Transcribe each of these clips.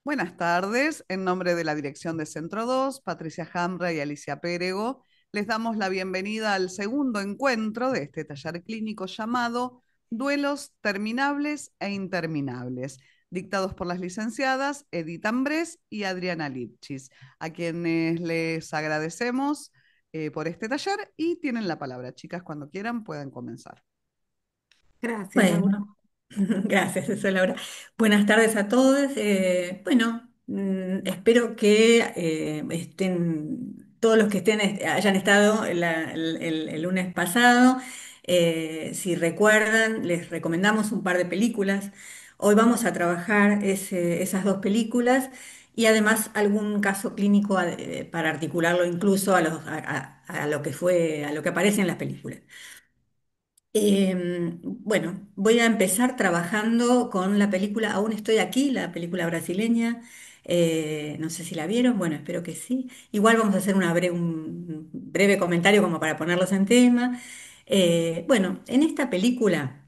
Buenas tardes. En nombre de la dirección de Centro 2, Patricia Hamra y Alicia Pérego, les damos la bienvenida al segundo encuentro de este taller clínico llamado Duelos Terminables e Interminables, dictados por las licenciadas Edith Ambrés y Adriana Lipchis, a quienes les agradecemos por este taller y tienen la palabra. Chicas, cuando quieran pueden comenzar. Gracias, Laura. Bueno, gracias, eso, Laura. Buenas tardes a todos. Espero que estén, todos los que estén hayan estado el lunes pasado. Si recuerdan, les recomendamos un par de películas. Hoy vamos a trabajar esas dos películas y además algún caso clínico para articularlo incluso a lo que fue, a lo que aparece en las películas. Bueno, voy a empezar trabajando con la película Aún estoy aquí, la película brasileña. No sé si la vieron, bueno, espero que sí. Igual vamos a hacer un breve comentario como para ponerlos en tema. Bueno, en esta película,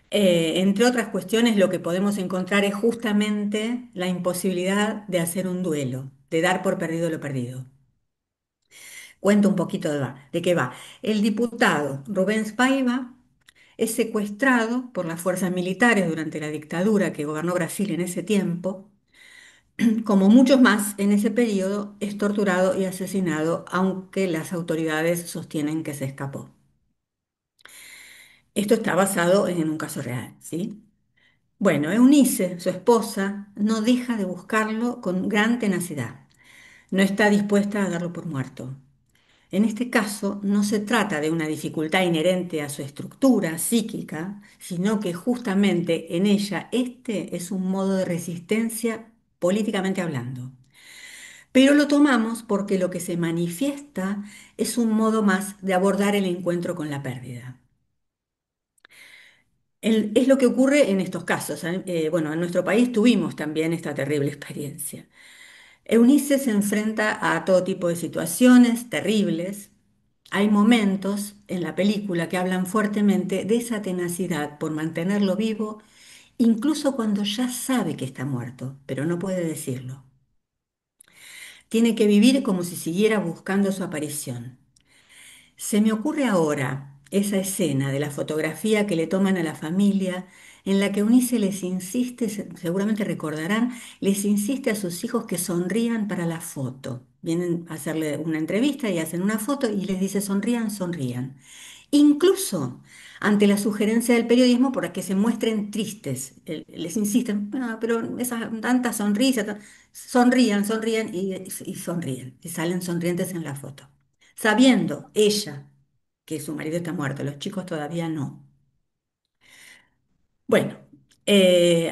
entre otras cuestiones, lo que podemos encontrar es justamente la imposibilidad de hacer un duelo, de dar por perdido lo perdido. Cuento un poquito de qué va. El diputado Rubens Paiva es secuestrado por las fuerzas militares durante la dictadura que gobernó Brasil en ese tiempo. Como muchos más en ese periodo, es torturado y asesinado, aunque las autoridades sostienen que se escapó. Esto está basado en un caso real, ¿sí? Bueno, Eunice, su esposa, no deja de buscarlo con gran tenacidad. No está dispuesta a darlo por muerto. En este caso, no se trata de una dificultad inherente a su estructura psíquica, sino que justamente en ella este es un modo de resistencia políticamente hablando. Pero lo tomamos porque lo que se manifiesta es un modo más de abordar el encuentro con la pérdida. Es lo que ocurre en estos casos. Bueno, en nuestro país tuvimos también esta terrible experiencia. Eunice se enfrenta a todo tipo de situaciones terribles. Hay momentos en la película que hablan fuertemente de esa tenacidad por mantenerlo vivo, incluso cuando ya sabe que está muerto, pero no puede decirlo. Tiene que vivir como si siguiera buscando su aparición. Se me ocurre ahora esa escena de la fotografía que le toman a la familia, en la que Eunice les insiste, seguramente recordarán, les insiste a sus hijos que sonrían para la foto. Vienen a hacerle una entrevista y hacen una foto y les dice sonrían, sonrían. Incluso ante la sugerencia del periodismo para que se muestren tristes. Les insisten, "Ah, pero esas tantas sonrisas, sonrían, sonrían y sonríen, y salen sonrientes en la foto sabiendo ella que su marido está muerto, los chicos todavía no. Bueno,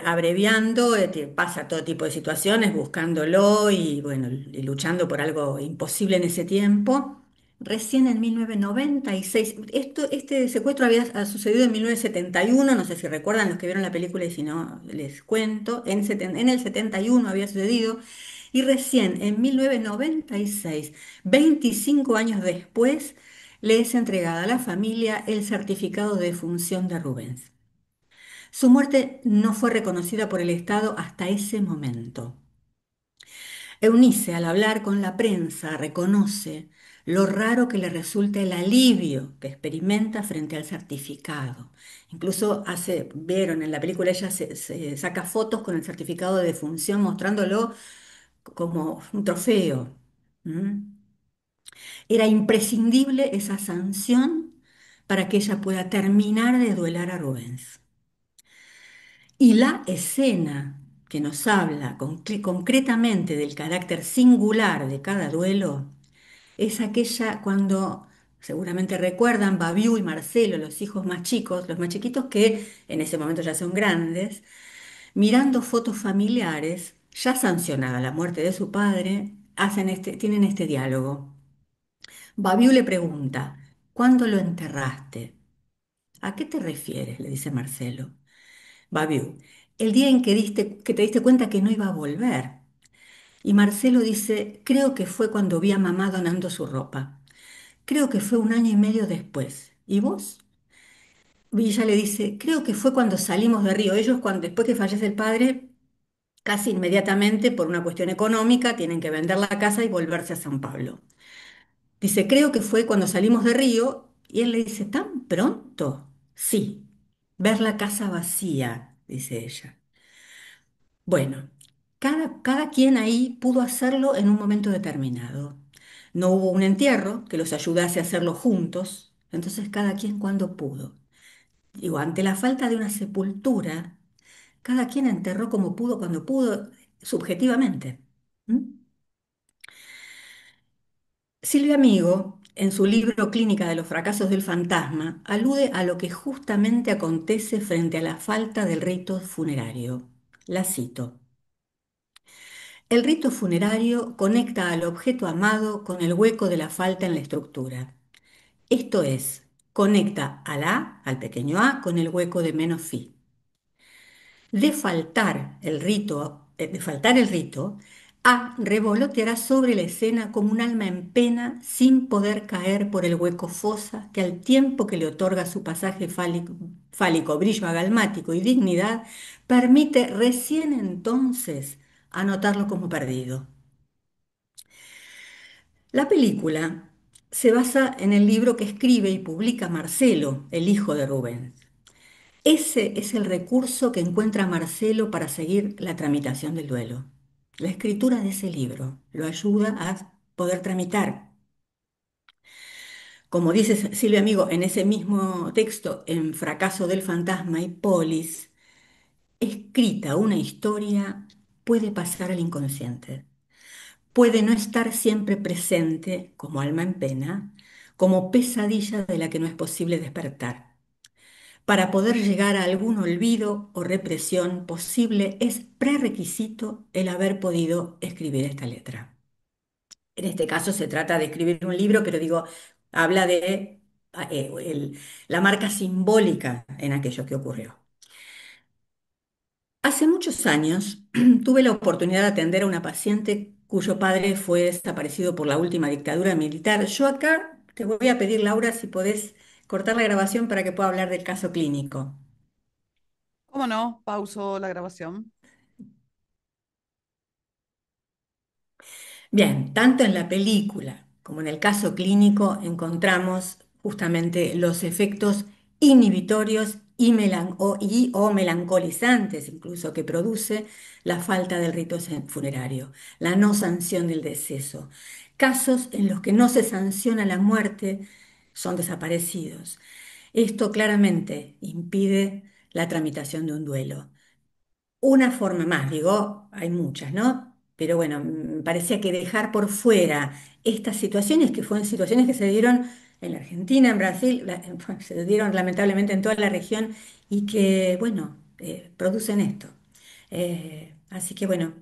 abreviando, pasa todo tipo de situaciones, buscándolo y, bueno, y luchando por algo imposible en ese tiempo. Recién en 1996, este secuestro ha sucedido en 1971, no sé si recuerdan los que vieron la película y si no, les cuento, en el 71 había sucedido, y recién en 1996, 25 años después, le es entregada a la familia el certificado de defunción de Rubens. Su muerte no fue reconocida por el Estado hasta ese momento. Eunice, al hablar con la prensa, reconoce lo raro que le resulta el alivio que experimenta frente al certificado. Incluso vieron en la película, ella se saca fotos con el certificado de defunción mostrándolo como un trofeo. ¿Mm? Era imprescindible esa sanción para que ella pueda terminar de duelar a Rubens. Y la escena que nos habla concretamente del carácter singular de cada duelo es aquella cuando, seguramente recuerdan, Babiú y Marcelo, los hijos más chicos, los más chiquitos que en ese momento ya son grandes, mirando fotos familiares, ya sancionada la muerte de su padre, tienen este diálogo. Babiú le pregunta, ¿cuándo lo enterraste? ¿A qué te refieres? Le dice Marcelo. Babiú, el día en que te diste cuenta que no iba a volver. Y Marcelo dice, creo que fue cuando vi a mamá donando su ropa. Creo que fue un año y medio después. ¿Y vos? Y ella le dice, creo que fue cuando salimos de Río. Ellos, después que fallece el padre, Casi inmediatamente, por una cuestión económica, tienen que vender la casa y volverse a San Pablo. Dice, creo que fue cuando salimos de Río y él le dice, ¿tan pronto? Sí, ver la casa vacía, dice ella. Bueno, cada quien ahí pudo hacerlo en un momento determinado. No hubo un entierro que los ayudase a hacerlo juntos, entonces cada quien cuando pudo. Digo, ante la falta de una sepultura, cada quien enterró como pudo, cuando pudo, subjetivamente. ¿Mm? Silvia Amigo, en su libro Clínica de los fracasos del fantasma, alude a lo que justamente acontece frente a la falta del rito funerario. La cito. El rito funerario conecta al objeto amado con el hueco de la falta en la estructura. Esto es, conecta al A, al pequeño a, con el hueco de menos phi. De faltar el rito, A revoloteará sobre la escena como un alma en pena sin poder caer por el hueco fosa que al tiempo que le otorga su pasaje fálico, brillo agalmático y dignidad, permite recién entonces anotarlo como perdido. La película se basa en el libro que escribe y publica Marcelo, el hijo de Rubens. Ese es el recurso que encuentra Marcelo para seguir la tramitación del duelo. La escritura de ese libro lo ayuda a poder tramitar. Como dice Silvia Amigo en ese mismo texto, en Fracaso del Fantasma y Polis, escrita una historia puede pasar al inconsciente, puede no estar siempre presente como alma en pena, como pesadilla de la que no es posible despertar. Para poder llegar a algún olvido o represión posible es prerequisito el haber podido escribir esta letra. En este caso se trata de escribir un libro, pero digo, habla de la marca simbólica en aquello que ocurrió. Hace muchos años tuve la oportunidad de atender a una paciente cuyo padre fue desaparecido por la última dictadura militar. Yo acá te voy a pedir, Laura, si podés cortar la grabación para que pueda hablar del caso clínico. ¿Cómo no? Pauso la grabación. Bien, tanto en la película como en el caso clínico encontramos justamente los efectos inhibitorios o melancolizantes incluso que produce la falta del rito funerario, la no sanción del deceso. Casos en los que no se sanciona la muerte son desaparecidos. Esto claramente impide la tramitación de un duelo. Una forma más, digo, hay muchas, ¿no? Pero bueno, me parecía que dejar por fuera estas situaciones, que fueron situaciones que se dieron en la Argentina, en Brasil, se dieron lamentablemente en toda la región y que, bueno, producen esto. Así que bueno,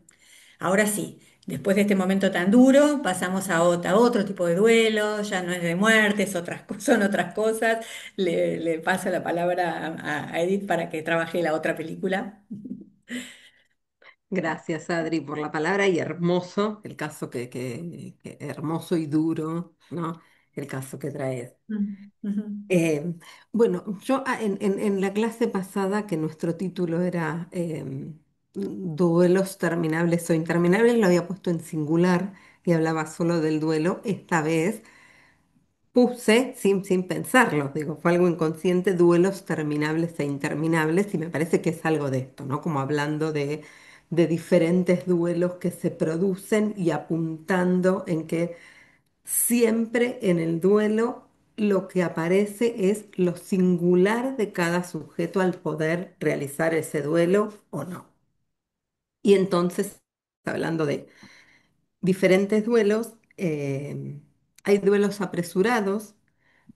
ahora sí, después de este momento tan duro, pasamos a otro tipo de duelo, ya no es de muerte, son otras cosas. Le paso la palabra a Edith para que trabaje la otra película. Gracias, Adri, por la palabra y hermoso, el caso hermoso y duro, ¿no? El caso que traes. Mm, ujú. Eh, bueno, yo en la clase pasada, que nuestro título era duelos terminables o interminables, lo había puesto en singular y hablaba solo del duelo. Esta vez puse, sin pensarlo, digo, fue algo inconsciente, duelos terminables e interminables, y me parece que es algo de esto, ¿no? Como hablando de diferentes duelos que se producen y apuntando en que siempre en el duelo lo que aparece es lo singular de cada sujeto al poder realizar ese duelo o no. Y entonces, hablando de diferentes duelos, hay duelos apresurados,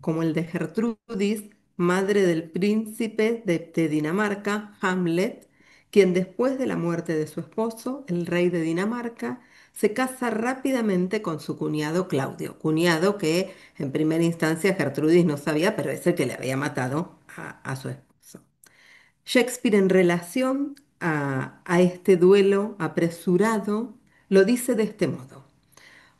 como el de Gertrudis, madre del príncipe de Dinamarca, Hamlet, quien después de la muerte de su esposo, el rey de Dinamarca, se casa rápidamente con su cuñado Claudio, cuñado que en primera instancia Gertrudis no sabía, pero es el que le había matado a su esposo. Shakespeare en relación a este duelo apresurado lo dice de este modo.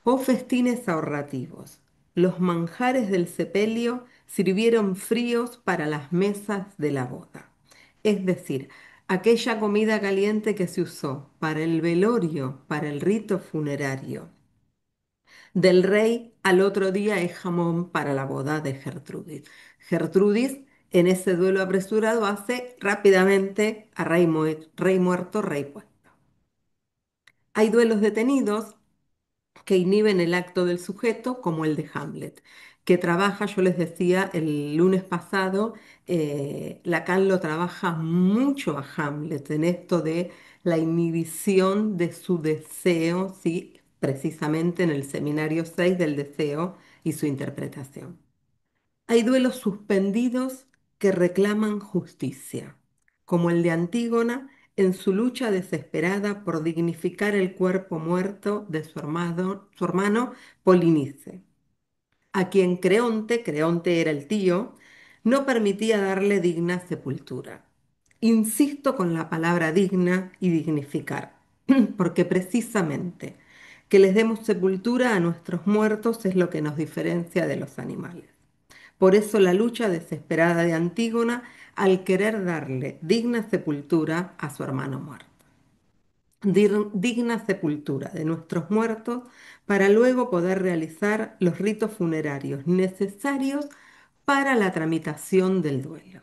Oh festines ahorrativos, los manjares del sepelio sirvieron fríos para las mesas de la boda. Es decir, aquella comida caliente que se usó para el velorio, para el rito funerario del rey, al otro día es jamón para la boda de Gertrudis. Gertrudis, en ese duelo apresurado, hace rápidamente a rey muerto, rey puesto. Hay duelos detenidos que inhiben el acto del sujeto, como el de Hamlet, que trabaja, yo les decía el lunes pasado, Lacan lo trabaja mucho a Hamlet en esto de la inhibición de su deseo, ¿sí? Precisamente en el seminario 6 del deseo y su interpretación. Hay duelos suspendidos que reclaman justicia, como el de Antígona en su lucha desesperada por dignificar el cuerpo muerto de su hermano Polinice, a quien Creonte era el tío, no permitía darle digna sepultura. Insisto con la palabra digna y dignificar, porque precisamente que les demos sepultura a nuestros muertos es lo que nos diferencia de los animales. Por eso la lucha desesperada de Antígona al querer darle digna sepultura a su hermano muerto. Digna sepultura de nuestros muertos para luego poder realizar los ritos funerarios necesarios para la tramitación del duelo.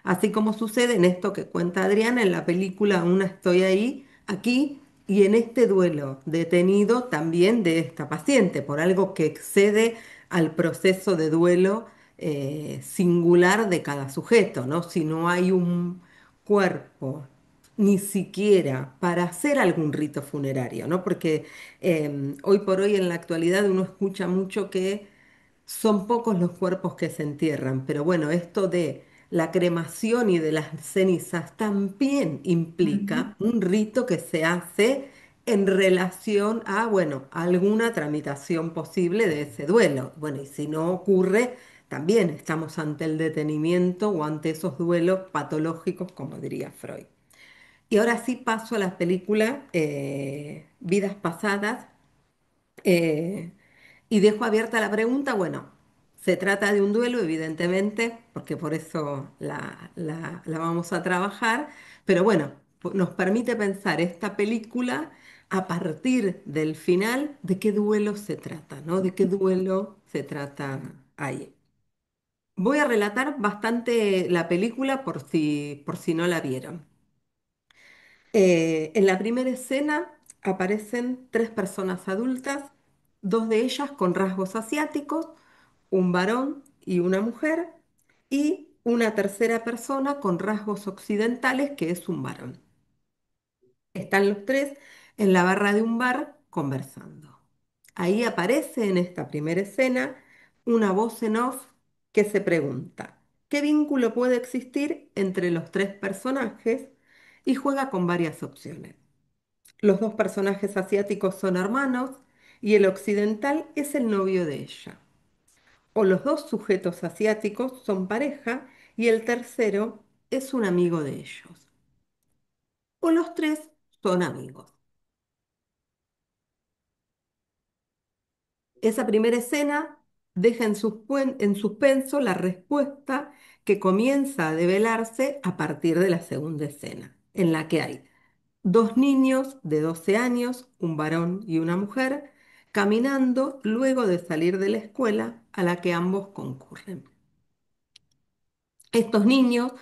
Así como sucede en esto que cuenta Adriana en la película Una estoy ahí, aquí y en este duelo detenido también de esta paciente por algo que excede al proceso de duelo singular de cada sujeto, ¿no? Si no hay un cuerpo ni siquiera para hacer algún rito funerario, ¿no? Porque hoy por hoy en la actualidad uno escucha mucho que son pocos los cuerpos que se entierran, pero bueno, esto de la cremación y de las cenizas también Ujú. implica un rito que se hace en relación a, bueno, alguna tramitación posible de ese duelo. Bueno, y si no ocurre, también estamos ante el detenimiento o ante esos duelos patológicos, como diría Freud. Y ahora sí paso a la película Vidas Pasadas, eh, y dejo abierta la pregunta, bueno, se trata de un duelo, evidentemente, porque por eso la vamos a trabajar, pero bueno, nos permite pensar esta película a partir del final de qué duelo se trata, ¿no? De qué duelo se trata ahí. Voy a relatar bastante la película por si no la vieron. En la primera escena aparecen tres personas adultas, dos de ellas con rasgos asiáticos, un varón y una mujer, y una tercera persona con rasgos occidentales que es un varón. Están los tres en la barra de un bar conversando. Ahí aparece en esta primera escena una voz en off que se pregunta, ¿qué vínculo puede existir entre los tres personajes? Y juega con varias opciones. Los dos personajes asiáticos son hermanos y el occidental es el novio de ella. O los dos sujetos asiáticos son pareja y el tercero es un amigo de ellos. O los tres son amigos. Esa primera escena deja en suspenso la respuesta que comienza a develarse a partir de la segunda escena, en la que hay dos niños de 12 años, un varón y una mujer, caminando luego de salir de la escuela a la que ambos concurren. Estos niños,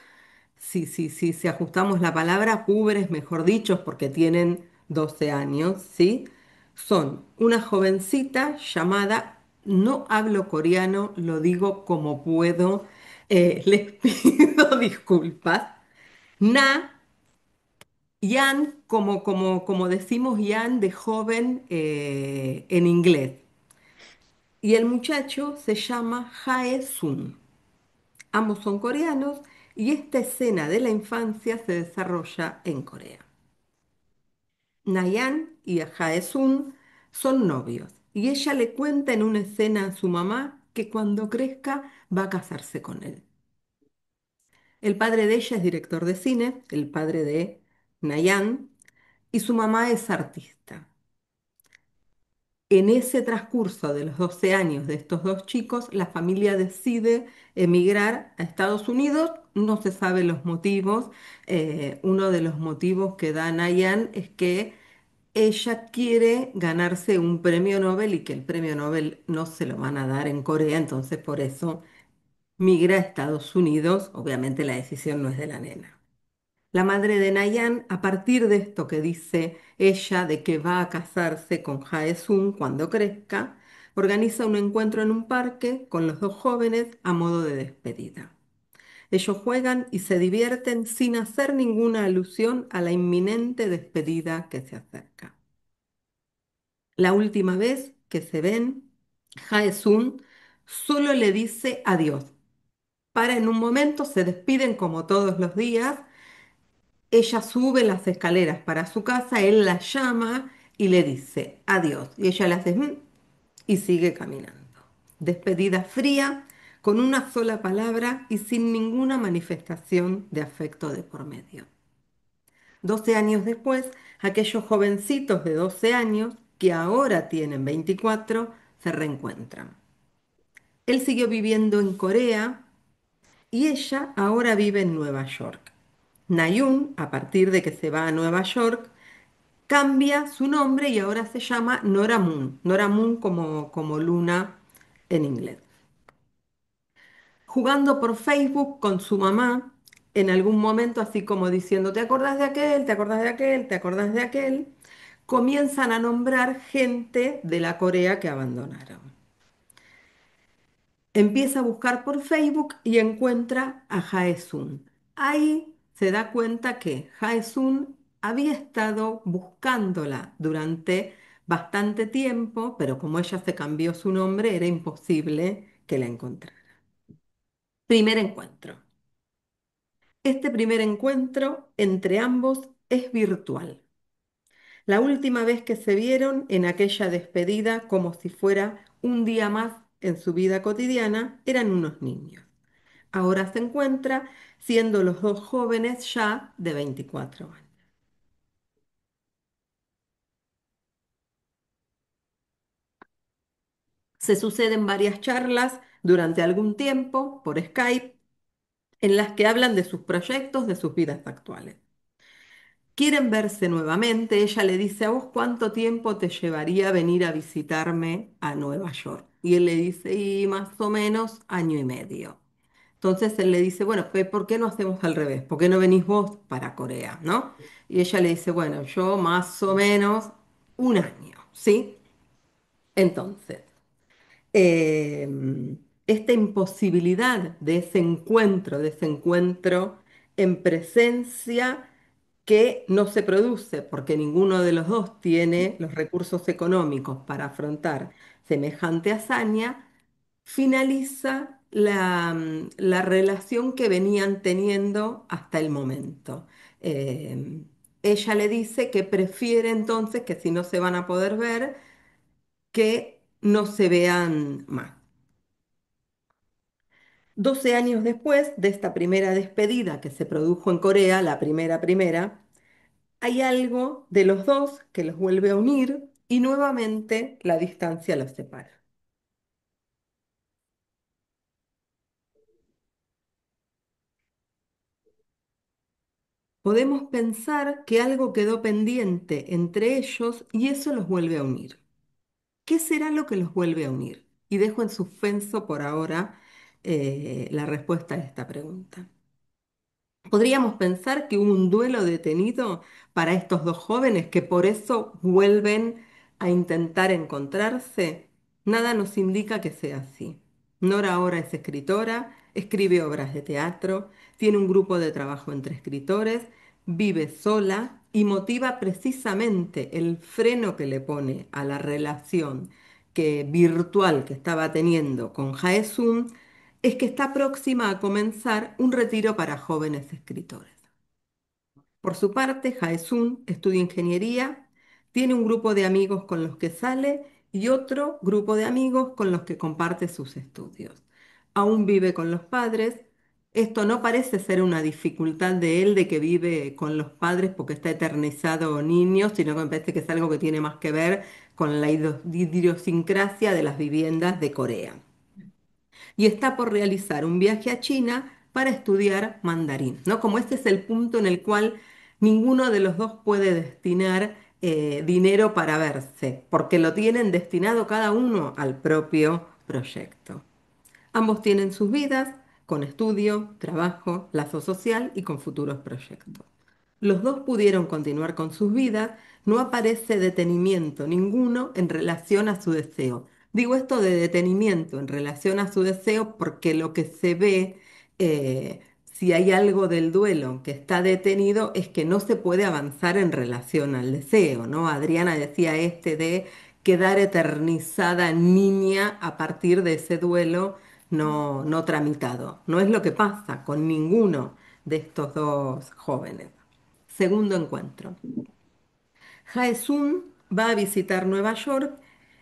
si ajustamos la palabra, púberes, mejor dicho, porque tienen 12 años, ¿sí? Son una jovencita llamada, no hablo coreano, lo digo como puedo, les pido disculpas, Na Yan, como decimos Yan de joven en inglés. Y el muchacho se llama Jae Sun. Ambos son coreanos y esta escena de la infancia se desarrolla en Corea. Nayan y Jae Sun son novios y ella le cuenta en una escena a su mamá que cuando crezca va a casarse con él. El padre de ella es director de cine, el padre de Nayan, y su mamá es artista. En ese transcurso de los 12 años de estos dos chicos, la familia decide emigrar a Estados Unidos no se sabe los motivos. Uno de los motivos que da Nayan es que ella quiere ganarse un premio Nobel y que el premio Nobel no se lo van a dar en Corea, entonces por eso migra a Estados Unidos. Obviamente la decisión no es de la nena. La madre de Nayan, a partir de esto que dice ella de que va a casarse con Jae-sung cuando crezca, organiza un encuentro en un parque con los dos jóvenes a modo de despedida. Ellos juegan y se divierten sin hacer ninguna alusión a la inminente despedida que se acerca. La última vez que se ven, Jae-sung solo le dice adiós. Para en un momento, se despiden como todos los días. Ella sube las escaleras para su casa, él la llama y le dice adiós. Y ella le hace y sigue caminando. Despedida fría, con una sola palabra y sin ninguna manifestación de afecto de por medio. 12 años después, aquellos jovencitos de 12 años, que ahora tienen 24, se reencuentran. Él siguió viviendo en Corea y ella ahora vive en Nueva York. Nayun, a partir de que se va a Nueva York, cambia su nombre y ahora se llama Nora Moon. Nora Moon como luna en inglés. Jugando por Facebook con su mamá, en algún momento, así como diciendo, ¿te acordás de aquel? ¿Te acordás de aquel? ¿Te acordás de aquel? Comienzan a nombrar gente de la Corea que abandonaron. Empieza a buscar por Facebook y encuentra a Jae-sun. Ahí se da cuenta que Jae-sun había estado buscándola durante bastante tiempo, pero como ella se cambió su nombre, era imposible que la encontrara. Primer encuentro. Este primer encuentro entre ambos es virtual. La última vez que se vieron en aquella despedida, como si fuera un día más en su vida cotidiana, eran unos niños. Ahora se encuentra siendo los dos jóvenes ya de 24 años. Se suceden varias charlas durante algún tiempo por Skype en las que hablan de sus proyectos, de sus vidas actuales. Quieren verse nuevamente. Ella le dice, ¿a vos cuánto tiempo te llevaría venir a visitarme a Nueva York? Y él le dice, y más o menos año y medio. Entonces él le dice, bueno, ¿por qué no hacemos al revés? ¿Por qué no venís vos para Corea, no? Y ella le dice, bueno, yo más o menos un año, ¿sí? Entonces, eh, esta imposibilidad de ese encuentro en presencia que no se produce porque ninguno de los dos tiene los recursos económicos para afrontar semejante hazaña, finaliza la relación que venían teniendo hasta el momento. Ella le dice que prefiere entonces que si no se van a poder ver, que no se vean más. 12 años después de esta primera despedida que se produjo en Corea, la primera, hay algo de los dos que los vuelve a unir y nuevamente la distancia los separa. Podemos pensar que algo quedó pendiente entre ellos y eso los vuelve a unir. ¿Qué será lo que los vuelve a unir? Y dejo en suspenso por ahora la respuesta a esta pregunta. Podríamos pensar que hubo un duelo detenido para estos dos jóvenes que por eso vuelven a intentar encontrarse. Nada nos indica que sea así. Nora ahora es escritora, escribe obras de teatro, tiene un grupo de trabajo entre escritores, vive sola y motiva precisamente el freno que le pone a la relación virtual que estaba teniendo con Jae-sung es que está próxima a comenzar un retiro para jóvenes escritores. Por su parte, Jaesun estudia ingeniería, tiene un grupo de amigos con los que sale y otro grupo de amigos con los que comparte sus estudios. Aún vive con los padres. Esto no parece ser una dificultad de él de que vive con los padres porque está eternizado niño, sino que me parece que es algo que tiene más que ver con la idiosincrasia de las viviendas de Corea y está por realizar un viaje a China para estudiar mandarín, ¿no? Como este es el punto en el cual ninguno de los dos puede destinar dinero para verse, porque lo tienen destinado cada uno al propio proyecto. Ambos tienen sus vidas con estudio, trabajo, lazo social y con futuros proyectos. Los dos pudieron continuar con sus vidas, no aparece detenimiento ninguno en relación a su deseo. Digo esto de detenimiento en relación a su deseo porque lo que se ve, si hay algo del duelo que está detenido, es que no se puede avanzar en relación al deseo, ¿no? Adriana decía este de quedar eternizada niña a partir de ese duelo no tramitado. No es lo que pasa con ninguno de estos dos jóvenes. Segundo encuentro. Jaesun va a visitar Nueva York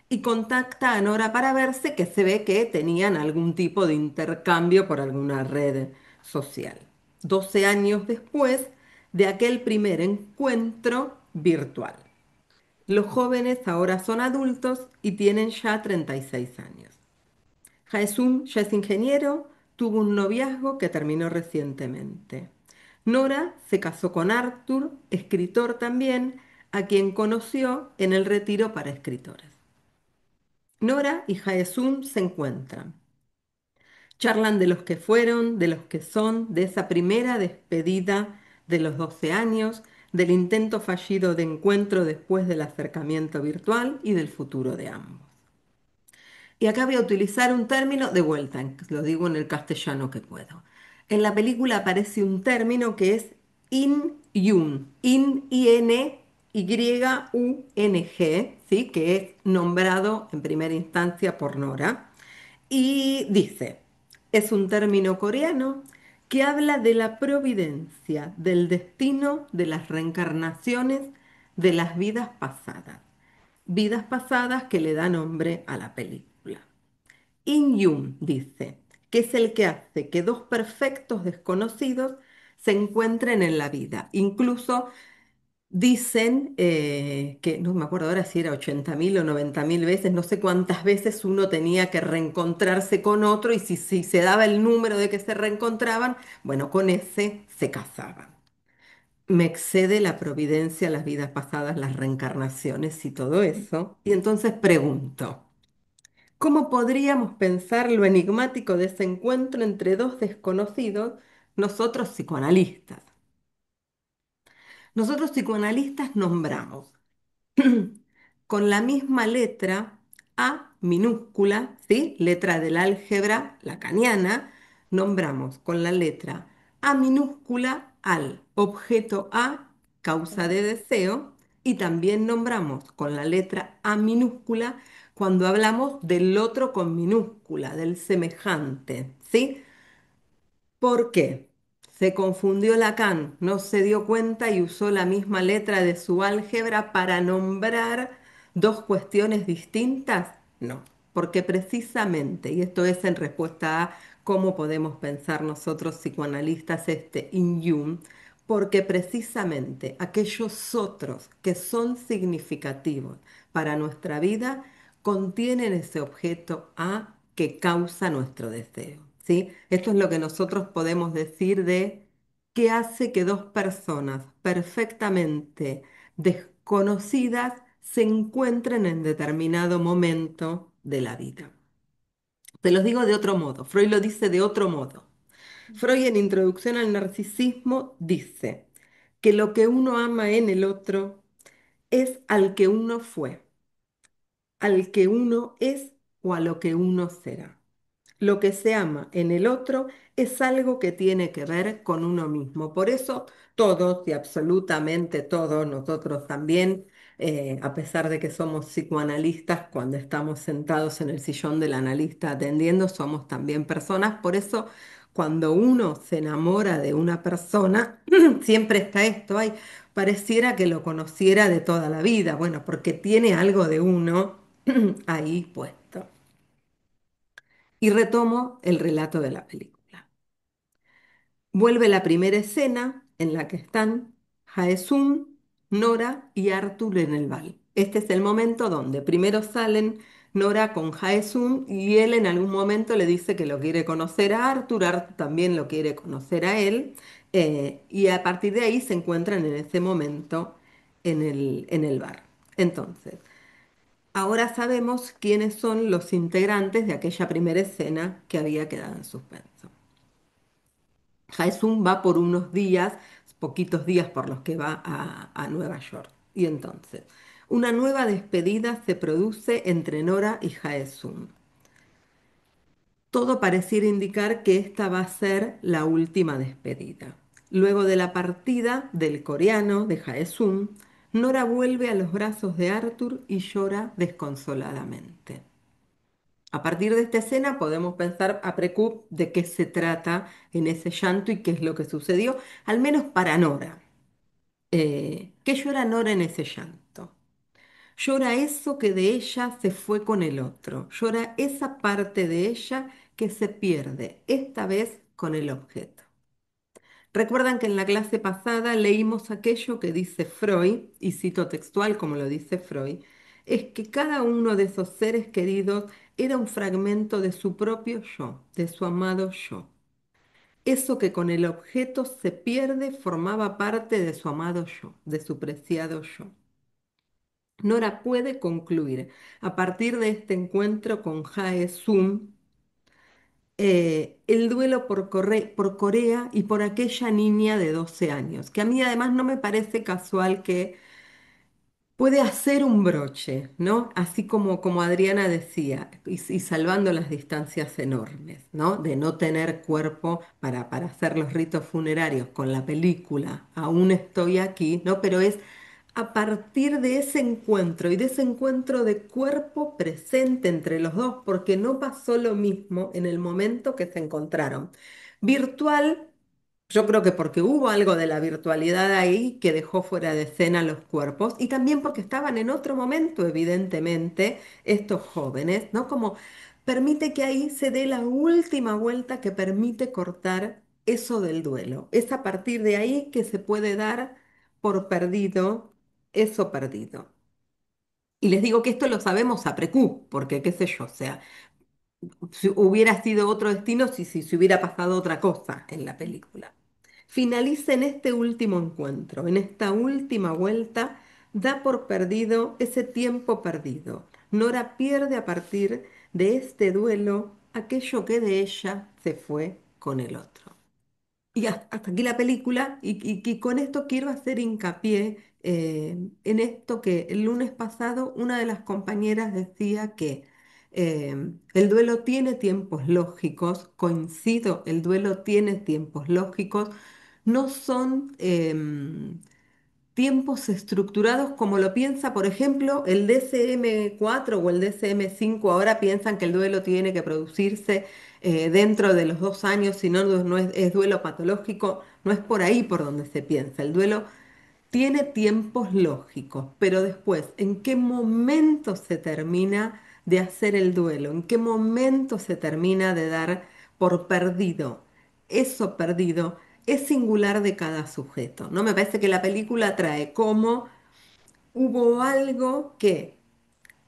y contacta a Nora para verse, que se ve que tenían algún tipo de intercambio por alguna red social. 12 años después de aquel primer encuentro virtual. Los jóvenes ahora son adultos y tienen ya 36 años. Jaesun ya es ingeniero, tuvo un noviazgo que terminó recientemente. Nora se casó con Arthur, escritor también, a quien conoció en el retiro para escritores. Nora y Jaesun se encuentran. Charlan de los que fueron, de los que son, de esa primera despedida de los 12 años, del intento fallido de encuentro después del acercamiento virtual y del futuro de ambos. Y acá voy a utilizar un término de vuelta, lo digo en el castellano que puedo. En la película aparece un término que es in-yun, Y-U-N-G, ¿sí? Que es nombrado en primera instancia por Nora. Y dice, es un término coreano que habla de la providencia, del destino, de las reencarnaciones, de las vidas pasadas que le da nombre a la película. In-yun dice que es el que hace que dos perfectos desconocidos se encuentren en la vida. Incluso dicen que, no me acuerdo ahora si era 80.000 o 90.000 veces, no sé cuántas veces uno tenía que reencontrarse con otro y si se daba el número de que se reencontraban, bueno, con ese se casaban. Me excede la providencia, las vidas pasadas, las reencarnaciones y todo eso. Y entonces pregunto. ¿Cómo podríamos pensar lo enigmático de ese encuentro entre dos desconocidos, nosotros psicoanalistas? Nosotros psicoanalistas nombramos con la misma letra A minúscula, ¿sí? Letra del álgebra lacaniana, nombramos con la letra A minúscula al objeto A, causa de deseo, y también nombramos con la letra A minúscula cuando hablamos del otro con minúscula, del semejante, ¿sí? ¿Por qué? Se confundió Lacan, no se dio cuenta y usó la misma letra de su álgebra para nombrar dos cuestiones distintas. No, porque precisamente, y esto es en respuesta a cómo podemos pensar nosotros psicoanalistas este in Jung, porque precisamente aquellos otros que son significativos para nuestra vida contienen ese objeto A que causa nuestro deseo, ¿sí? Esto es lo que nosotros podemos decir de qué hace que dos personas perfectamente desconocidas se encuentren en determinado momento de la vida. Te los digo de otro modo, Freud lo dice de otro modo. Freud en Introducción al Narcisismo dice que lo que uno ama en el otro es al que uno fue, al que uno es o a lo que uno será. Lo que se ama en el otro es algo que tiene que ver con uno mismo. Por eso todos y absolutamente todos, nosotros también, a pesar de que somos psicoanalistas, cuando estamos sentados en el sillón del analista atendiendo, somos también personas. Por eso cuando uno se enamora de una persona, siempre está esto, ay, pareciera que lo conociera de toda la vida. Bueno, porque tiene algo de uno ahí puesto. Y retomo el relato de la película. Vuelve la primera escena en la que están Jaesun, Nora y Arthur en el bal. Este es el momento donde primero salen Nora con Jaesun y él en algún momento le dice que lo quiere conocer a Arthur, Arthur también lo quiere conocer a él, y a partir de ahí se encuentran en ese momento en el bar. Entonces, ahora sabemos quiénes son los integrantes de aquella primera escena que había quedado en suspenso. Jaesun va por unos días, poquitos días por los que va a Nueva York. Y entonces, una nueva despedida se produce entre Nora y Jaesun. Todo pareciera indicar que esta va a ser la última despedida. Luego de la partida del coreano de Jaesun, Nora vuelve a los brazos de Arthur y llora desconsoladamente. A partir de esta escena podemos pensar a precoup de qué se trata en ese llanto y qué es lo que sucedió, al menos para Nora. ¿Qué llora Nora en ese llanto? Llora eso que de ella se fue con el otro. Llora esa parte de ella que se pierde, esta vez con el objeto. Recuerdan que en la clase pasada leímos aquello que dice Freud, y cito textual como lo dice Freud, es que cada uno de esos seres queridos era un fragmento de su propio yo, de su amado yo. Eso que con el objeto se pierde formaba parte de su amado yo, de su preciado yo. Nora puede concluir a partir de este encuentro con Jae Sum el duelo por Corea y por aquella niña de 12 años, que a mí además no me parece casual que puede hacer un broche, ¿no? Así como Adriana decía, y salvando las distancias enormes, ¿no? De no tener cuerpo para hacer los ritos funerarios con la película, aún estoy aquí, ¿no? Pero es a partir de ese encuentro y de ese encuentro de cuerpo presente entre los dos, porque no pasó lo mismo en el momento que se encontraron. Virtual, yo creo que porque hubo algo de la virtualidad ahí que dejó fuera de escena los cuerpos y también porque estaban en otro momento, evidentemente, estos jóvenes, ¿no? Como permite que ahí se dé la última vuelta que permite cortar eso del duelo. Es a partir de ahí que se puede dar por perdido eso perdido. Y les digo que esto lo sabemos a precú, porque qué sé yo, o sea, si hubiera sido otro destino si se hubiera pasado otra cosa en la película. Finaliza en este último encuentro, en esta última vuelta, da por perdido ese tiempo perdido. Nora pierde a partir de este duelo aquello que de ella se fue con el otro. Y hasta aquí la película, y con esto quiero hacer hincapié en esto que el lunes pasado una de las compañeras decía que el duelo tiene tiempos lógicos, coincido, el duelo tiene tiempos lógicos, no son tiempos estructurados como lo piensa, por ejemplo, el DCM4 o el DCM5. Ahora piensan que el duelo tiene que producirse dentro de los 2 años, si no, no es duelo patológico. No es por ahí por donde se piensa. El duelo tiene tiempos lógicos, pero después, ¿en qué momento se termina de hacer el duelo? ¿En qué momento se termina de dar por perdido? Eso perdido es singular de cada sujeto, ¿no? Me parece que la película trae como hubo algo que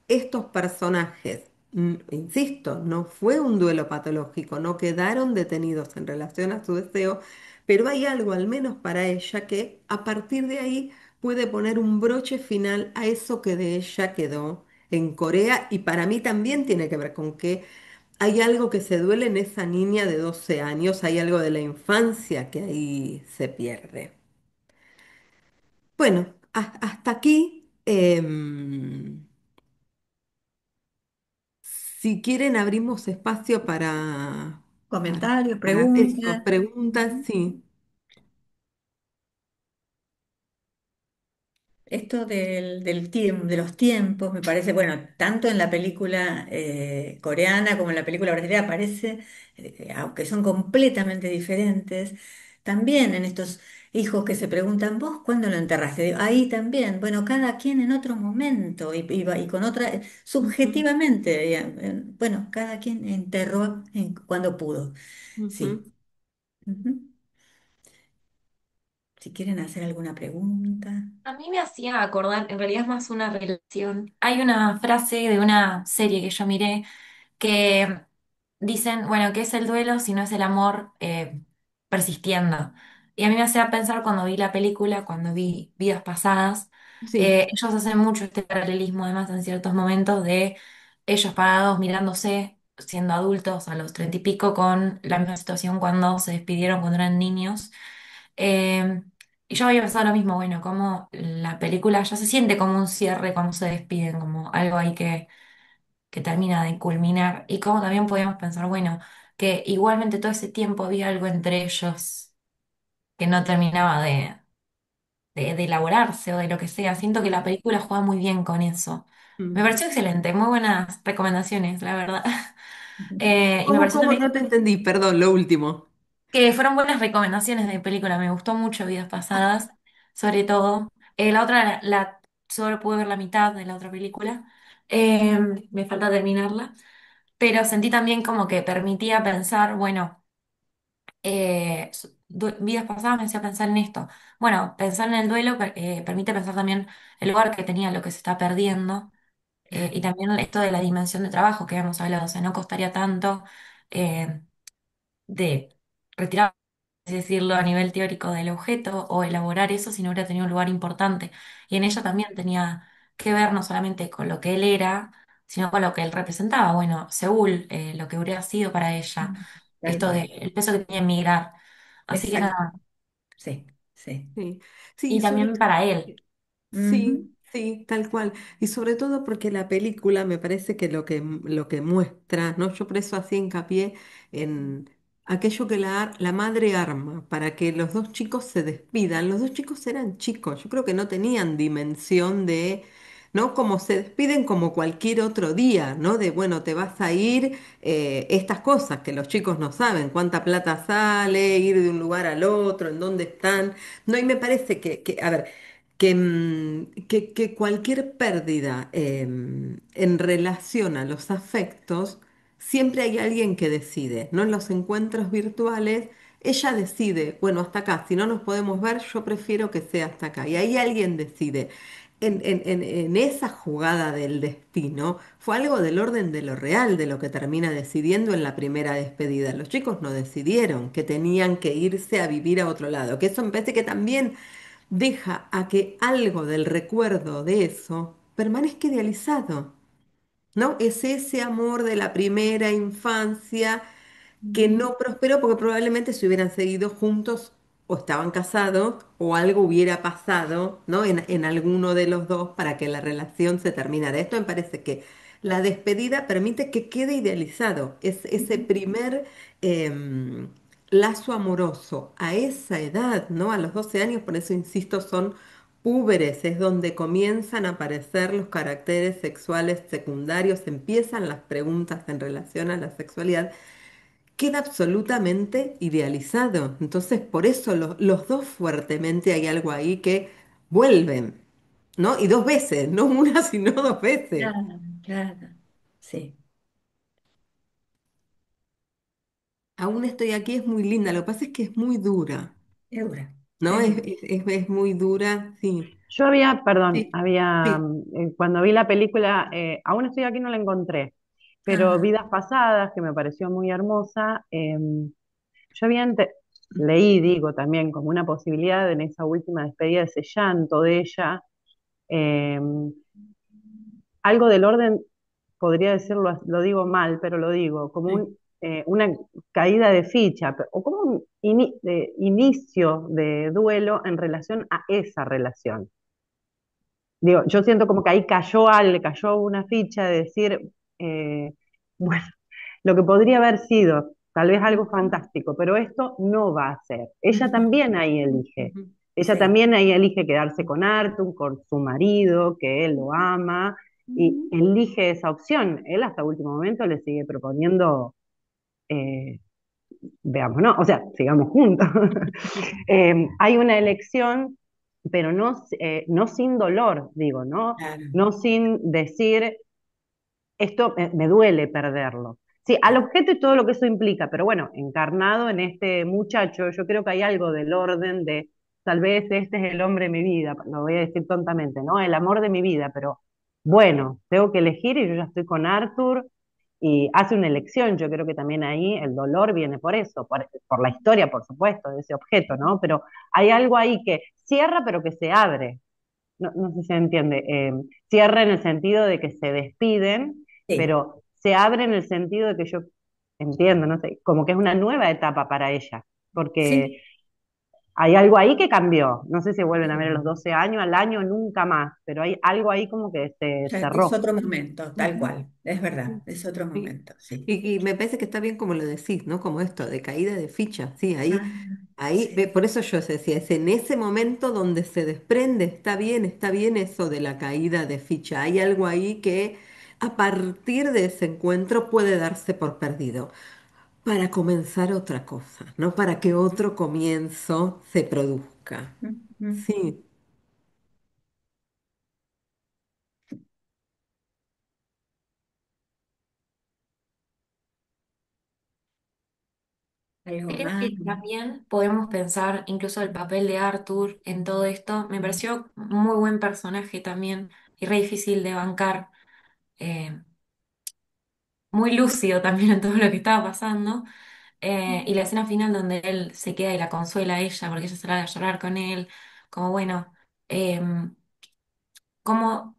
estos personajes, insisto, no fue un duelo patológico, no quedaron detenidos en relación a su deseo, pero hay algo, al menos para ella, que a partir de ahí puede poner un broche final a eso que de ella quedó en Corea y para mí también tiene que ver con que hay algo que se duele en esa niña de 12 años, hay algo de la infancia que ahí se pierde. Bueno, hasta aquí. Si quieren, abrimos espacio para, Comentarios, para eso, preguntas. preguntas, Ujú. sí. Esto del tiempo, de los tiempos, me parece, bueno, tanto en la película coreana como en la película brasileña aparece, aunque son completamente diferentes, también en estos hijos que se preguntan, ¿vos cuándo lo enterraste? Digo, ahí también, bueno, cada quien en otro momento y con otra, Ujú, subjetivamente, bueno, cada quien enterró cuando pudo, sí. ujú. Ujú. Si quieren hacer alguna pregunta. A mí me hacía acordar, en realidad es más una relación. Hay una frase de una serie que yo miré que dicen, bueno, ¿qué es el duelo si no es el amor persistiendo? Y a mí me hacía pensar cuando vi la película, cuando vi Vidas Pasadas, Sí, ellos hacen mucho este paralelismo, además, en ciertos momentos de ellos parados mirándose, siendo adultos a los 30 y pico, con la misma situación cuando se despidieron cuando eran niños. Eh, y yo había pensado lo mismo, bueno, como la película ya se siente como un cierre cuando se despiden, como algo ahí que termina de culminar. Y como también podíamos pensar, bueno, que igualmente todo ese tiempo había algo entre ellos que no terminaba de elaborarse o de lo que sea. Siento que la película juega muy bien con eso. Me mm. pareció excelente, muy buenas recomendaciones, la verdad. Y me ¿Cómo, pareció cómo? también No te entendí, perdón, lo último. que fueron buenas recomendaciones de película. Me gustó mucho Vidas Pasadas, sobre todo. La otra, solo pude ver la mitad de la otra película. Eh, Me falta terminarla. Pero sentí también como que permitía pensar, bueno, Vidas Pasadas me hacía pensar en esto. Bueno, pensar en el duelo permite pensar también el lugar que tenía, lo que se está perdiendo. Y también esto de la dimensión de trabajo que hemos hablado. O sea, no costaría tanto. eh, de retirar, así decirlo, a nivel teórico del objeto o elaborar eso si no hubiera tenido un lugar importante. Y en ella también tenía que ver no solamente con lo que él era, sino con lo que él representaba. Bueno, Seúl, lo que hubiera sido para ella, Tal esto de cual. el peso que tenía en migrar. Así que Exacto. nada, Sí, sí. Sí, sí, y y sobre también para él. sí, Ujú. sí, tal cual. Y sobre todo porque la película me parece que lo que muestra, ¿no? Yo por eso hacía hincapié en aquello que la madre arma para que los dos chicos se despidan. Los dos chicos eran chicos, yo creo que no tenían dimensión de, ¿no? Como se despiden como cualquier otro día, ¿no? De, bueno, te vas a ir, estas cosas que los chicos no saben, cuánta plata sale, ir de un lugar al otro, en dónde están. No, y me parece a ver que cualquier pérdida en relación a los afectos, siempre hay alguien que decide, ¿no? En los encuentros virtuales, ella decide, bueno, hasta acá, si no nos podemos ver, yo prefiero que sea hasta acá. Y ahí alguien decide. En esa jugada del destino fue algo del orden de lo real, de lo que termina decidiendo en la primera despedida. Los chicos no decidieron que tenían que irse a vivir a otro lado, que eso me parece que también deja a que algo del recuerdo de eso permanezca idealizado, ¿no? Es ese amor de la primera infancia que Ujú. no prosperó porque probablemente si hubieran seguido juntos o estaban casados o algo hubiera pasado, ¿no? En alguno de los dos para que la relación se terminara. Esto me parece que la despedida permite que quede idealizado. Es ese primer em, lazo amoroso a esa edad, ¿no? A los 12 años, por eso insisto, son púberes, es donde comienzan a aparecer los caracteres sexuales secundarios, empiezan las preguntas en relación a la sexualidad, queda absolutamente idealizado. Entonces, por eso los dos fuertemente hay algo ahí que vuelven, ¿no? Y dos veces, no una, sino dos veces. Claro, claro. Sí, Aún estoy aquí, es muy linda, lo que pasa es que es muy dura, es dura, ¿no? es dura. Es muy dura, sí, Yo había, perdón, sí, había, sí. cuando vi la película, aún estoy aquí, no la encontré, pero Ajá, Vidas Pasadas, que me pareció muy hermosa, yo había leí, digo, también como una posibilidad en esa última despedida, ese llanto de ella, em, algo del orden, podría decirlo, lo digo mal, pero lo digo, como Sí. una caída de ficha, o como un inicio de duelo en relación a esa relación. Digo, yo siento como que ahí cayó una ficha de decir, eh, bueno, lo que podría haber sido, tal vez algo Ujú, fantástico, pero esto no va a ser. Ella ujú, también ahí elige. ujú. Ella sí, también ahí elige quedarse con Arthur, con su marido, que él lo ama, y Ujú. elige esa opción. Él hasta último momento le sigue proponiendo, eh, veamos, ¿no? O sea, sigamos juntos. Hay una elección, pero no, no sin dolor, digo, ¿no? claro, No sin decir, esto me duele perderlo. Sí, al claro. objeto y todo lo que eso implica, pero bueno, encarnado en este muchacho, yo creo que hay algo del orden de tal vez este es el hombre de mi vida, lo voy a decir tontamente, ¿no? El amor de mi vida, pero bueno, tengo que elegir y yo ya estoy con Arthur y hace una elección, yo creo que también ahí el dolor viene por eso, por la historia, por supuesto, de ese objeto, ¿no? Pero hay algo ahí que cierra pero que se abre, no sé si se entiende, cierra en el sentido de que se despiden, Sí, pero se abre en el sentido de que yo entiendo, no sé, como que es una nueva etapa para ella, sí. porque hay algo ahí que cambió. No sé si vuelven a ver a los 12 años, al año, nunca más, pero hay algo ahí como que se Ya es cerró. otro momento, tal Ujú. cual, es verdad, es otro Sí. momento, sí. Y me parece que está bien como lo decís, ¿no? Como esto, de caída de ficha. Sí, Ah, ve, sí. por eso yo decía, es en ese momento donde se desprende, está bien eso de la caída de ficha. Hay algo ahí que a partir de ese encuentro puede darse por perdido para comenzar otra cosa, ¿no? Para que otro comienzo se produzca. Ujú. Sí. Algo Creo más. que también podemos pensar incluso el papel de Arthur en todo esto. Me pareció muy buen personaje también y re difícil de bancar, eh, muy lúcido también en todo lo que estaba pasando. Y la escena final donde él se queda y la consuela a ella porque ella se va a llorar con él, como bueno, eh, ¿cómo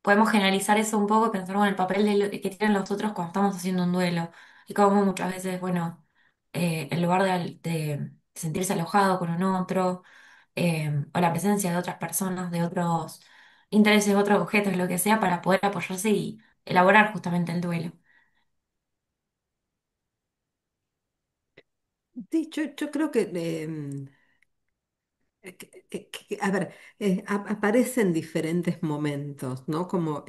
podemos generalizar eso un poco y pensar en el papel que tienen los otros cuando estamos haciendo un duelo? Y cómo muchas veces, bueno, en lugar de sentirse alojado con un otro, o la presencia de otras personas, de otros intereses, otros objetos, lo que sea, para poder apoyarse y elaborar justamente el duelo. Sí, yo creo que a ver, aparece en diferentes momentos, ¿no? Como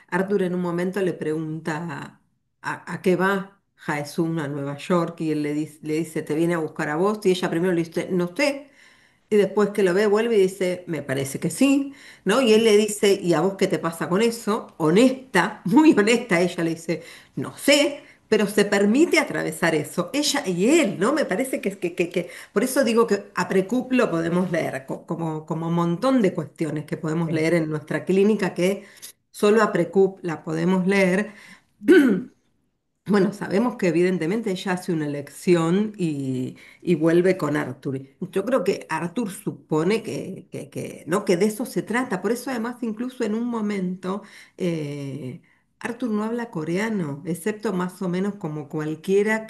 Arthur en un momento le pregunta a qué va Jaesun a Nueva York y él le dice, te viene a buscar a vos y ella primero le dice, no sé. Y después que lo ve, vuelve y dice, me parece que sí, ¿no? Y él le dice, ¿y a vos qué te pasa con eso? Honesta, muy honesta, ella le dice, no sé, pero se permite atravesar eso. Ella y él, ¿no? Me parece por eso digo que a Precup lo podemos leer, como un montón de cuestiones que podemos Sí. leer en nuestra clínica que solo a Precup la podemos leer. Bueno, sabemos que evidentemente ella hace una elección y vuelve con Arthur. Yo creo que Arthur supone ¿no? Que de eso se trata. Por eso además incluso en un momento Arthur no habla coreano, excepto más o menos como cualquiera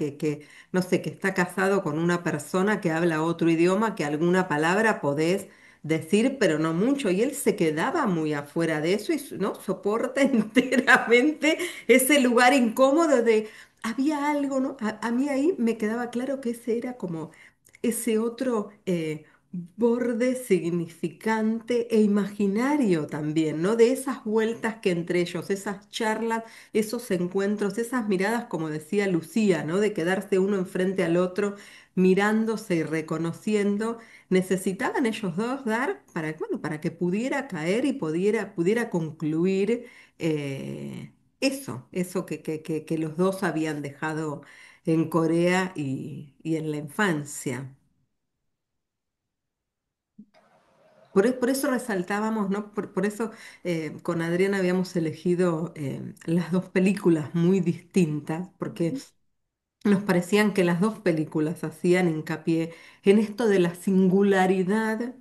no sé, que está casado con una persona que habla otro idioma, que alguna palabra podés decir, pero no mucho. Y él se quedaba muy afuera de eso y no soporta enteramente ese lugar incómodo de había algo, ¿no? A mí ahí me quedaba claro que ese era como ese otro borde significante e imaginario también, ¿no? De esas vueltas que entre ellos, esas charlas, esos encuentros, esas miradas, como decía Lucía, ¿no? De quedarse uno enfrente al otro, mirándose y reconociendo, necesitaban ellos dos dar para, bueno, para que pudiera caer y pudiera concluir. Eso que los dos habían dejado en Corea y en la infancia. Por eso resaltábamos, ¿no? Por eso con Adriana habíamos elegido las dos películas muy distintas, porque nos parecían que las dos películas hacían hincapié en esto de la singularidad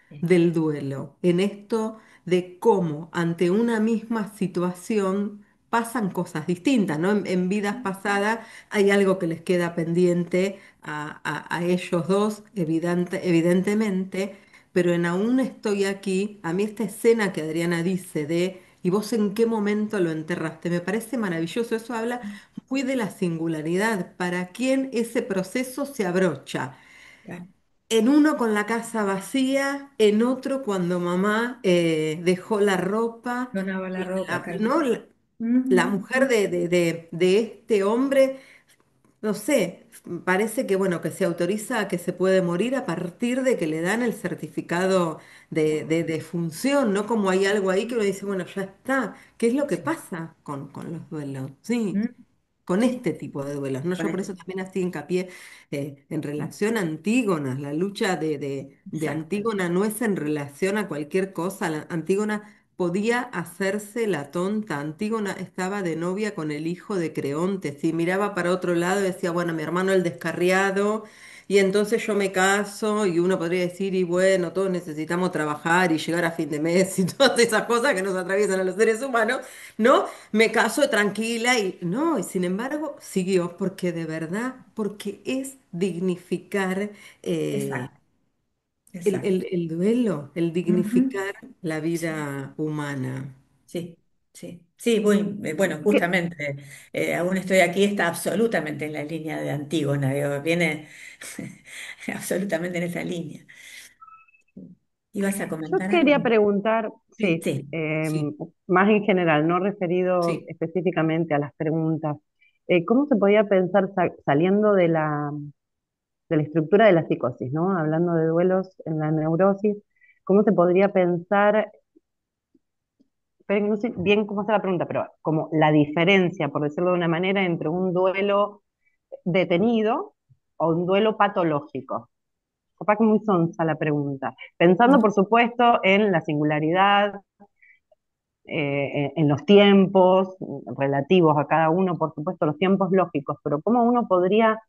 Sí. del duelo, en esto de cómo ante una misma situación pasan cosas distintas, ¿no? En vidas pasadas hay algo que les queda pendiente a ellos dos, evidentemente, pero en Aún estoy aquí, a mí esta escena que Adriana dice de ¿y vos en qué momento lo enterraste? Me parece maravilloso, eso habla muy de la singularidad, para quien ese proceso se abrocha. Claro. En uno con la casa vacía, en otro cuando mamá dejó la ropa, Donaba la ropa, claro. ¿no? La Ujú. mujer de este hombre, no sé, parece que bueno, que se autoriza a que se puede morir a partir de que le dan el certificado de función, ¿no? Como hay algo ahí que uno dice, bueno, ya está. ¿Qué es lo que Sí. pasa con los duelos? Sí. con este tipo de duelos, ¿no? con Yo por este. eso también hacía hincapié en relación a Antígona, la lucha de Exacto, Antígona no es en relación a cualquier cosa, Antígona podía hacerse la tonta, Antígona estaba de novia con el hijo de Creonte, si miraba para otro lado decía, bueno, mi hermano el descarriado, y entonces yo me caso y uno podría decir, y bueno, todos necesitamos trabajar y llegar a fin de mes y todas esas cosas que nos atraviesan a los seres humanos, ¿no? Me caso tranquila y no, y sin embargo siguió porque de verdad, porque es dignificar eh, exacto, exacto. el duelo, el Ujú. dignificar la Sí, vida humana. sí, sí. Sí, bueno, ¿Qué? justamente, aún estoy aquí, está absolutamente en la línea de Antígona, digo, viene absolutamente en esa línea. ¿Ibas a Yo comentar algo? quería preguntar, Sí, sí, Sí, sí, más en general, no referido sí. específicamente a las preguntas, ¿cómo se podía pensar saliendo de la estructura de la psicosis, ¿no? Hablando de duelos en la neurosis, ¿cómo se podría pensar, pero no sé bien cómo está la pregunta, pero como la diferencia, por decirlo de una manera, entre un duelo detenido o un duelo patológico? Capaz que muy sonsa la pregunta. Pensando, por supuesto, en la singularidad, en los tiempos relativos a cada uno, por supuesto, los tiempos lógicos, pero cómo uno podría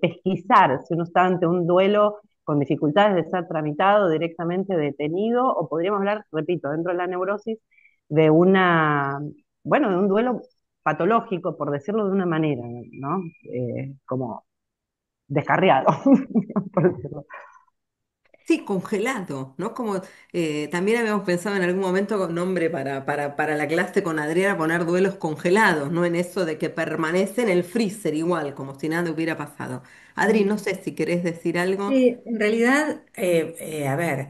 pesquisar si uno está ante un duelo con dificultades de ser tramitado, directamente detenido, o podríamos hablar, repito, dentro de la neurosis, de bueno, de un duelo patológico, por decirlo de una manera, ¿no? Como descarriado, por decirlo. Sí, congelado, ¿no? Como también habíamos pensado en algún momento con nombre para la clase con Adriana poner duelos congelados, ¿no? En eso de que permanece en el freezer igual, como si nada hubiera pasado. Adri, no sé si querés decir algo. sí, en realidad, a ver,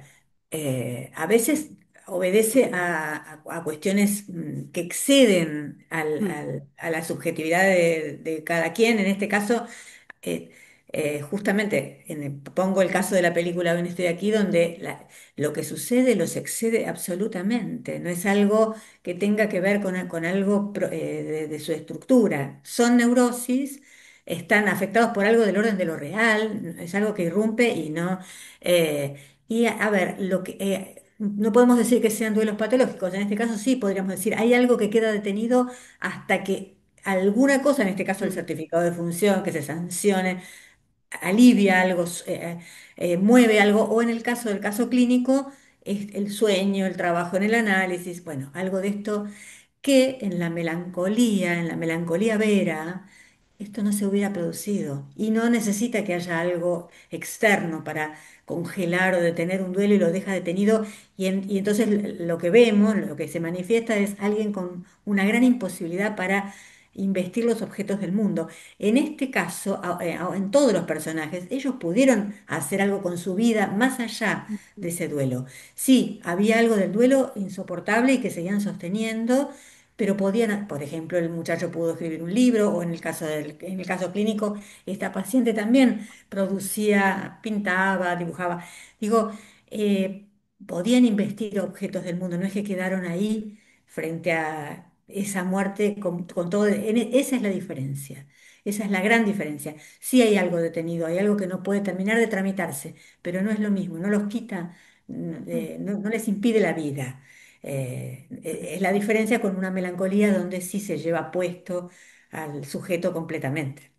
a veces obedece a cuestiones que exceden Mm, a la subjetividad de cada quien. En este caso, eh, justamente pongo el caso de la película Hoy no estoy aquí, donde lo que sucede los excede absolutamente. No es algo que tenga que ver con algo de su estructura. Son neurosis, están afectados por algo del orden de lo real, es algo que irrumpe y no. A ver, no podemos decir que sean duelos patológicos. En este caso sí podríamos decir, hay algo que queda detenido hasta que alguna cosa, en este caso el mm. certificado de función, que se sancione, alivia algo, mueve algo, o en el caso del caso clínico, es el sueño, el trabajo en el análisis, bueno, algo de esto que en la melancolía vera, esto no se hubiera producido y no necesita que haya algo externo para congelar o detener un duelo y lo deja detenido y entonces lo que vemos, lo que se manifiesta es alguien con una gran imposibilidad para investir los objetos del mundo. En este caso, en todos los personajes, ellos pudieron hacer algo con su vida más allá de ese duelo. Sí, había algo del duelo insoportable y que seguían sosteniendo, pero podían, por ejemplo, el muchacho pudo escribir un libro, o en el caso clínico, esta paciente también producía, pintaba, dibujaba. Digo, podían investir objetos del mundo, no es que quedaron ahí frente a esa muerte con todo. Esa es la diferencia. Esa es la gran diferencia. Sí hay algo detenido, hay algo que no puede terminar de tramitarse, pero no es lo mismo, no los quita, no les impide la vida. Es la diferencia con una melancolía donde sí se lleva puesto al sujeto completamente.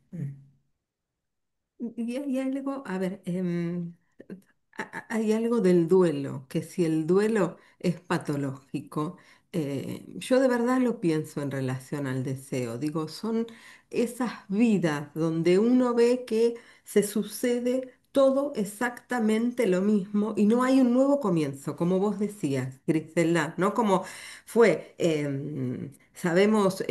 Y hay algo, a ver, hay algo del duelo, que si el duelo es patológico, yo de verdad lo pienso en relación al deseo. Digo, son esas vidas donde uno ve que se sucede todo exactamente lo mismo y no hay un nuevo comienzo, como vos decías, Griselda, ¿no? Como fue, sabemos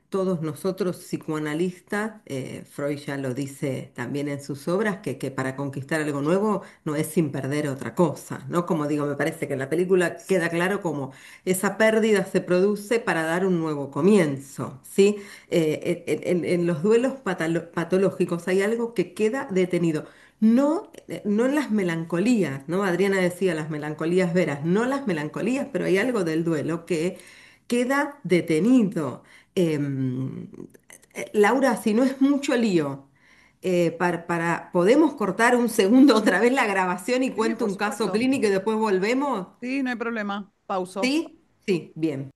todos nosotros psicoanalistas, Freud ya lo dice también en sus obras, que para conquistar algo nuevo no es sin perder otra cosa, ¿no? Como digo, me parece que en la película queda claro como esa pérdida se produce para dar un nuevo comienzo, ¿sí? En los duelos patológicos hay algo que queda detenido. No, no en las melancolías, ¿no? Adriana decía las melancolías veras, no las melancolías, pero hay algo del duelo que queda detenido. Em, Laura, si no es mucho lío, ¿podemos cortar un segundo otra vez la grabación y Sí, cuento por un caso supuesto. clínico y después volvemos? Sí, no hay problema. Pauso. ¿Sí? Sí, bien.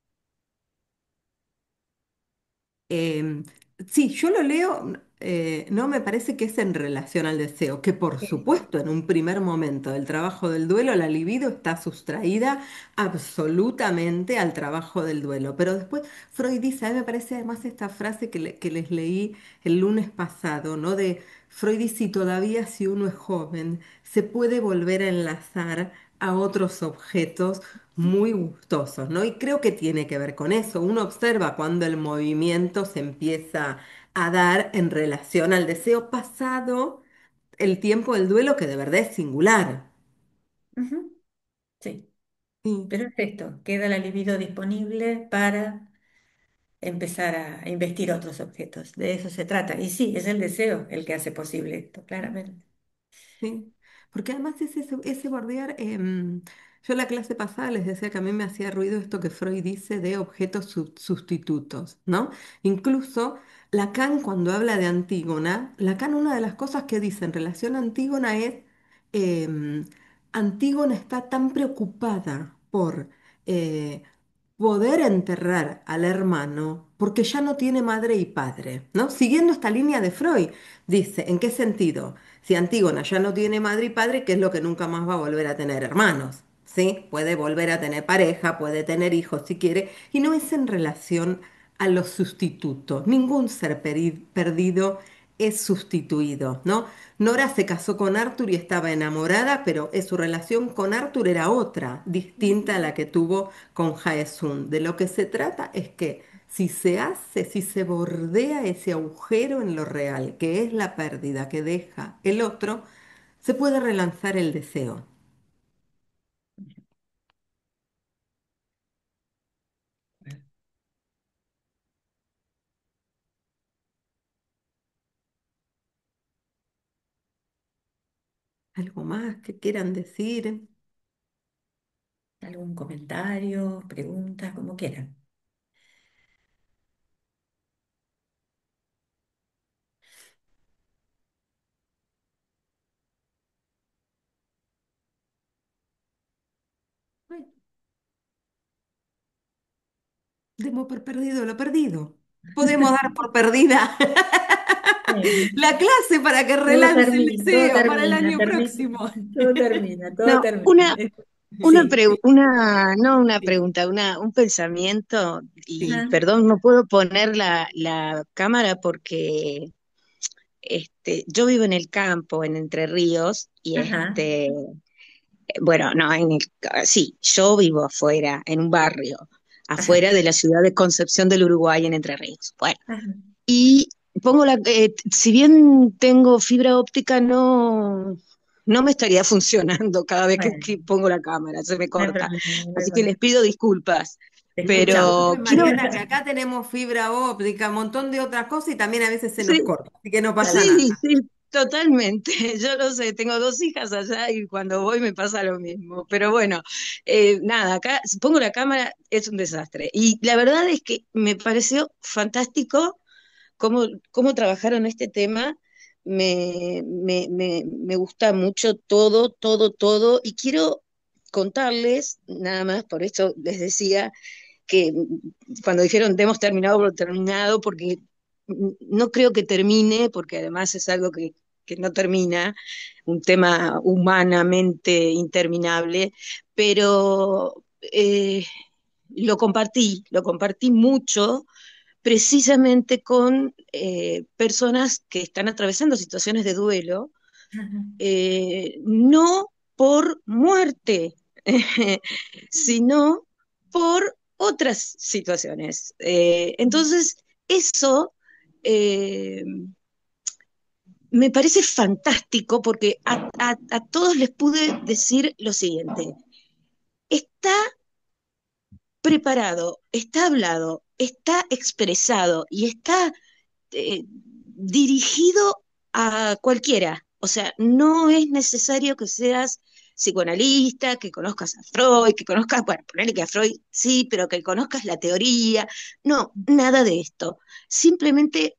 Em, sí, yo lo leo, no me parece que es en relación al deseo, que por supuesto en un primer momento del trabajo del duelo la libido está sustraída absolutamente al trabajo del duelo, pero después Freud dice, a mí me parece además esta frase que les leí el lunes pasado, ¿no? De Freud dice, y todavía si uno es joven, se puede volver a enlazar a otros objetos muy gustosos, ¿no? Y creo que tiene que ver con eso. Uno observa cuando el movimiento se empieza a dar en relación al deseo pasado, el tiempo del duelo que de verdad es singular. Ujú, sí, Sí, pero es esto, queda la libido disponible para empezar a investir otros objetos. De eso se trata. Y sí, es el deseo el que hace posible esto, claramente. sí. Porque además es ese bordear, yo la clase pasada les decía que a mí me hacía ruido esto que Freud dice de objetos sustitutos, ¿no? Incluso Lacan cuando habla de Antígona, Lacan una de las cosas que dice en relación a Antígona es, em, Antígona está tan preocupada por eh, poder enterrar al hermano porque ya no tiene madre y padre, ¿no? Siguiendo esta línea de Freud, dice, ¿en qué sentido? Si Antígona ya no tiene madre y padre, ¿qué es lo que nunca más va a volver a tener? Hermanos, ¿sí? Puede volver a tener pareja, puede tener hijos si quiere, y no es en relación a los sustitutos. Ningún ser perdido es sustituido, ¿no? Nora se casó con Arthur y estaba enamorada, pero su relación con Arthur era otra, distinta a la que tuvo con Jaesun. De lo que se trata es que si se hace, si se bordea ese agujero en lo real, que es la pérdida que deja el otro, se puede relanzar el deseo. ¿Algo más que quieran decir? ¿Algún comentario, pregunta, como quieran? Bueno, demos por perdido lo perdido. Podemos dar por perdida Bueno, la clase para que todo relance el termina, todo deseo para el termina, año próximo. todo termina, todo No, termina. Sí, no una Sí, pregunta, un pensamiento, y sí. ajá, perdón, no puedo poner la cámara porque yo vivo en el campo, en Entre Ríos, y ajá, bueno, no, sí, yo vivo afuera, en un barrio, ajá, afuera de la ciudad de Concepción del Uruguay, en Entre Ríos. Bueno, ajá. y si bien tengo fibra óptica, no me estaría funcionando cada vez Bueno, que pongo la cámara, se me no hay corta. problema, no hay Así que les problema. pido disculpas, Te No te escuchamos. pero preocupes, quiero, Mariana, que acá tenemos fibra óptica, un montón de otras cosas y también a veces se nos sí, corta, así que no pasa sí, nada. sí, totalmente. Yo lo sé, tengo dos hijas allá y cuando voy me pasa lo mismo. Pero bueno, nada, acá si pongo la cámara es un desastre. Y la verdad es que me pareció fantástico cómo trabajaron este tema. Me gusta mucho todo, todo, todo. Y quiero contarles, nada más, por eso les decía que cuando dijeron hemos terminado por terminado, porque no creo que termine, porque además es algo que no termina, un tema humanamente interminable, pero lo compartí mucho precisamente con personas que están atravesando situaciones de duelo, Ajá. no por muerte, sino por otras situaciones. Entonces, eso eh, me parece fantástico porque a todos les pude decir lo siguiente, está preparado, está hablado, está expresado y está dirigido a cualquiera. O sea, no es necesario que seas psicoanalista, que conozcas a Freud, que conozcas, bueno, ponerle que a Freud sí, pero que conozcas la teoría. No, nada de esto. Simplemente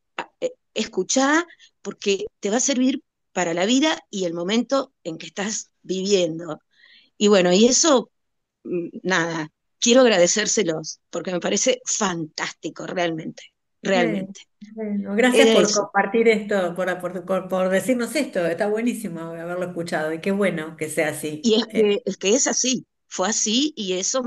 escuchá porque te va a servir para la vida y el momento en que estás viviendo. Y bueno, y eso, nada, quiero agradecérselos porque me parece fantástico, realmente, Bueno, realmente. bueno, gracias Era por eso. compartir esto, por decirnos esto. Está buenísimo haberlo escuchado y qué bueno que sea así. Y es que es así, fue así y eso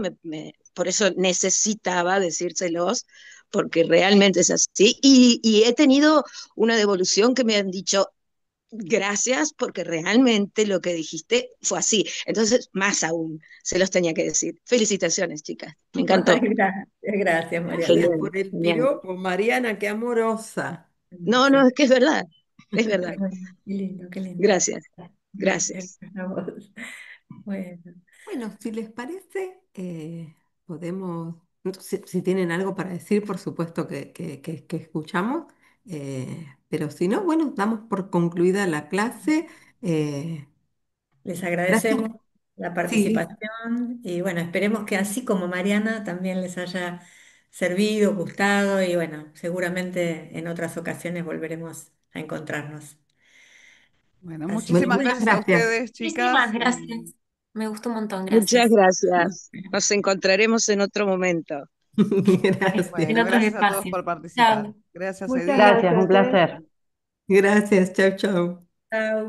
por eso necesitaba decírselos, porque realmente es así. Y he tenido una devolución que me han dicho, gracias, porque realmente lo que dijiste fue así. Entonces, más aún, se los tenía que decir. Felicitaciones, chicas. Me Ay, encantó. gracias, Gracias Mariana. Genial, por el genial. piropo, Mariana, qué amorosa. No, no, Sí. es que es verdad. Es verdad. Bueno, qué lindo, qué lindo. Gracias, Gracias gracias. a vos. Bueno, Bueno, si les parece, podemos, no sé si tienen algo para decir, por supuesto que escuchamos, pero si no, bueno, damos por concluida la clase. eh, les gracias. agradecemos la Sí, participación y bueno, esperemos que así como Mariana también les haya servido, gustado y bueno, seguramente en otras ocasiones volveremos a encontrarnos. Bueno, Así que muchísimas muchas gracias a gracias. ustedes, Muchísimas chicas, y gracias. Me gustó un montón, Muchas gracias. gracias. Nos encontraremos en otro momento. En bueno, Gracias. otros gracias a todos espacios. por participar. Chao. Gracias, muchas Edith. Gracias, un gracias, ¿eh? placer. Gracias, chao, chao. Chao.